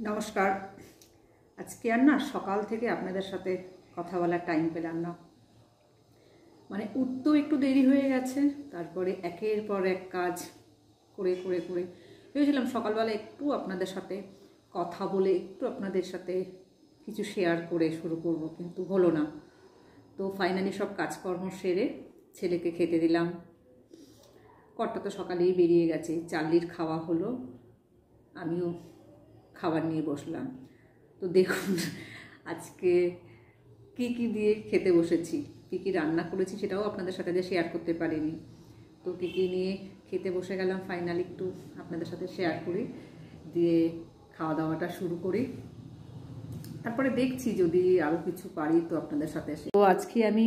নমস্কার। আজকে আর না সকাল থেকে আপনাদের সাথে কথা বলার টাইম পেলাম না, মানে উঠতেও একটু দেরি হয়ে গেছে। তারপরে একের পর এক কাজ করে করে করে ভেবেছিলাম সকালবেলা একটু আপনাদের সাথে কথা বলে একটু আপনাদের সাথে কিছু শেয়ার করে শুরু করব, কিন্তু হলো না। তো ফাইনালি সব কাজকর্ম সেরে ছেলেকে খেতে দিলাম। কর্তা তো সকালেই বেরিয়ে গেছে, চার্লির খাওয়া হলো, আমিও খাবার নিয়ে বসলাম। তো দেখুন আজকে কি কি দিয়ে খেতে বসেছি, কি কি রান্না করেছি সেটাও আপনাদের সাথে যে শেয়ার করতে পারিনি। তো কি কি নিয়ে খেতে বসে গেলাম ফাইনালি একটু আপনাদের সাথে শেয়ার করি, দিয়ে খাওয়া দাওয়াটা শুরু করি। তারপরে দেখছি যদি আরও কিছু পারি তো আপনাদের সাথে। তো আজকে আমি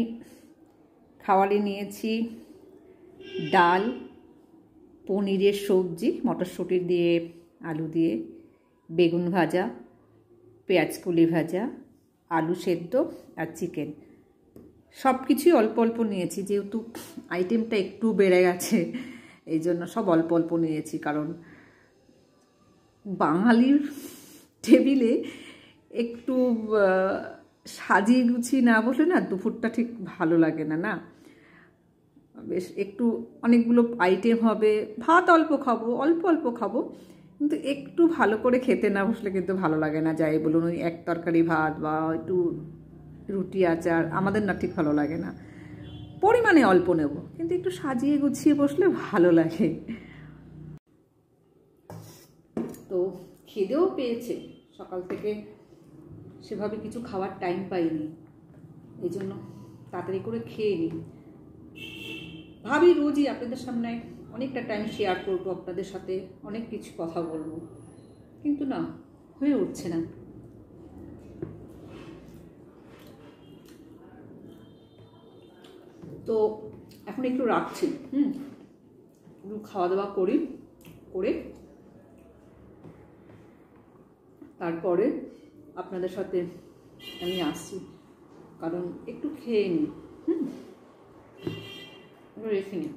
খাওয়ারে নিয়েছি ডাল, পনিরের সবজি, মটরশুঁটি দিয়ে, আলু দিয়ে, বেগুন ভাজা, পেঁয়াজ কলি ভাজা, আলু সেদ্ধ আর চিকেন। সব কিছুই অল্প অল্প নিয়েছি, যেহেতু আইটেমটা একটু বেড়ে গেছে এই জন্য সব অল্প অল্প নিয়েছি। কারণ বাঙালির টেবিলে একটু সাজিয়ে গুছিয়ে না বসলে না দুপুরটা ঠিক ভালো লাগে না। না বেশ একটু অনেকগুলো আইটেম হবে, ভাত অল্প খাবো, অল্প অল্প খাবো, কিন্তু একটু ভালো করে খেতে না বসলে কিন্তু ভালো লাগে না। যাই বলুন, ওই এক তরকারি ভাত বা একটু রুটি আচার আমাদের না ঠিক ভালো লাগে না। পরিমাণে অল্প নেব, কিন্তু একটু সাজিয়ে গুছিয়ে বসলে ভালো লাগে। তো খিদেও পেয়েছে, সকাল থেকে সেভাবে কিছু খাওয়ার টাইম পাইনি, এই জন্য তাড়াতাড়ি করে খেয়ে নিই। ভাবি রোজই আপনাদের সামনে অনেকটা টাইম শেয়ার করবো, আপনাদের সাথে অনেক কিছু কথা বলবো, কিন্তু না হয়ে উঠছে না। তো এখন একটু রাখছি, একটু খাওয়া দাওয়া করি, করে তারপরে আপনাদের সাথে আমি আসছি। কারণ একটু খেয়ে নিই, রেখে নিই।